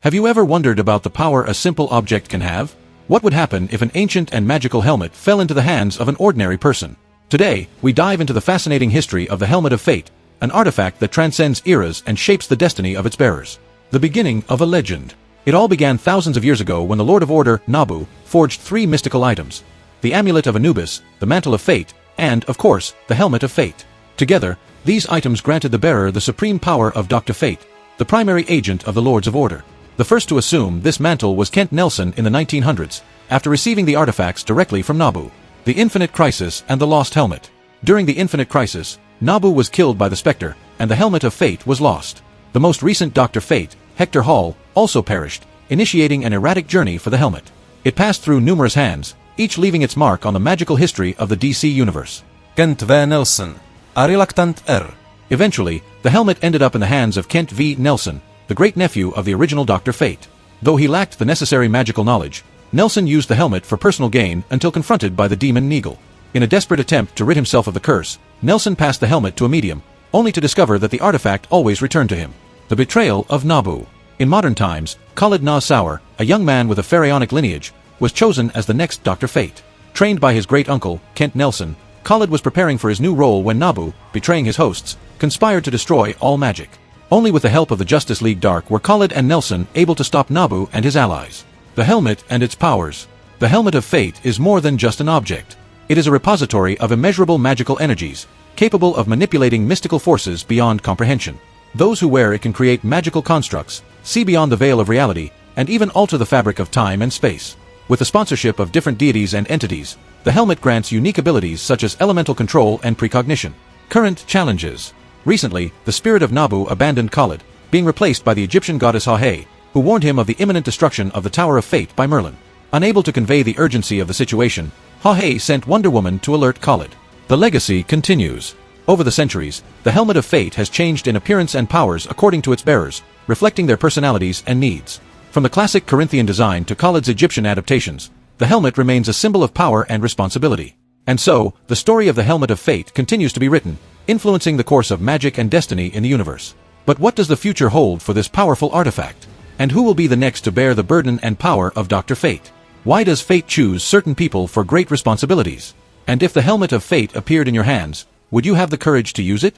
Have you ever wondered about the power a simple object can have? What would happen if an ancient and magical helmet fell into the hands of an ordinary person? Today, we dive into the fascinating history of the Helmet of Fate, an artifact that transcends eras and shapes the destiny of its bearers. The beginning of a legend. It all began thousands of years ago when the Lord of Order, Nabu, forged three mystical items: the Amulet of Anubis, the Mantle of Fate, and, of course, the Helmet of Fate. Together, these items granted the bearer the supreme power of Dr. Fate, the primary agent of the Lords of Order. The first to assume this mantle was Kent Nelson in the 1900s, after receiving the artifacts directly from Nabu. The Infinite Crisis and the Lost Helmet. During the Infinite Crisis, Nabu was killed by the Spectre, and the Helmet of Fate was lost. The most recent Dr. Fate, Hector Hall, also perished, initiating an erratic journey for the helmet. It passed through numerous hands, each leaving its mark on the magical history of the DC universe. Kent V. Nelson, a reluctant heir. Eventually, the helmet ended up in the hands of Kent V. Nelson, the great-nephew of the original Dr. Fate. Though he lacked the necessary magical knowledge, Nelson used the helmet for personal gain until confronted by the demon Neagle. In a desperate attempt to rid himself of the curse, Nelson passed the helmet to a medium, only to discover that the artifact always returned to him. The Betrayal of Nabu. In modern times, Khalid Na-Saur, a young man with a pharaonic lineage, was chosen as the next Dr. Fate. Trained by his great-uncle, Kent Nelson, Khalid was preparing for his new role when Nabu, betraying his hosts, conspired to destroy all magic. Only with the help of the Justice League Dark were Khalid and Nelson able to stop Nabu and his allies. The helmet and its powers. The Helmet of Fate is more than just an object. It is a repository of immeasurable magical energies, capable of manipulating mystical forces beyond comprehension. Those who wear it can create magical constructs, see beyond the veil of reality, and even alter the fabric of time and space. With the sponsorship of different deities and entities, the helmet grants unique abilities such as elemental control and precognition. Current challenges. Recently, the spirit of Nabu abandoned Khalid, being replaced by the Egyptian goddess Ha-He, who warned him of the imminent destruction of the Tower of Fate by Merlin. Unable to convey the urgency of the situation, Ha-He sent Wonder Woman to alert Khalid. The legacy continues. Over the centuries, the Helmet of Fate has changed in appearance and powers according to its bearers, reflecting their personalities and needs. From the classic Corinthian design to Khalid's Egyptian adaptations, the helmet remains a symbol of power and responsibility. And so, the story of the Helmet of Fate continues to be written, influencing the course of magic and destiny in the universe. But what does the future hold for this powerful artifact? And who will be the next to bear the burden and power of Dr. Fate? Why does fate choose certain people for great responsibilities? And if the Helmet of Fate appeared in your hands, would you have the courage to use it?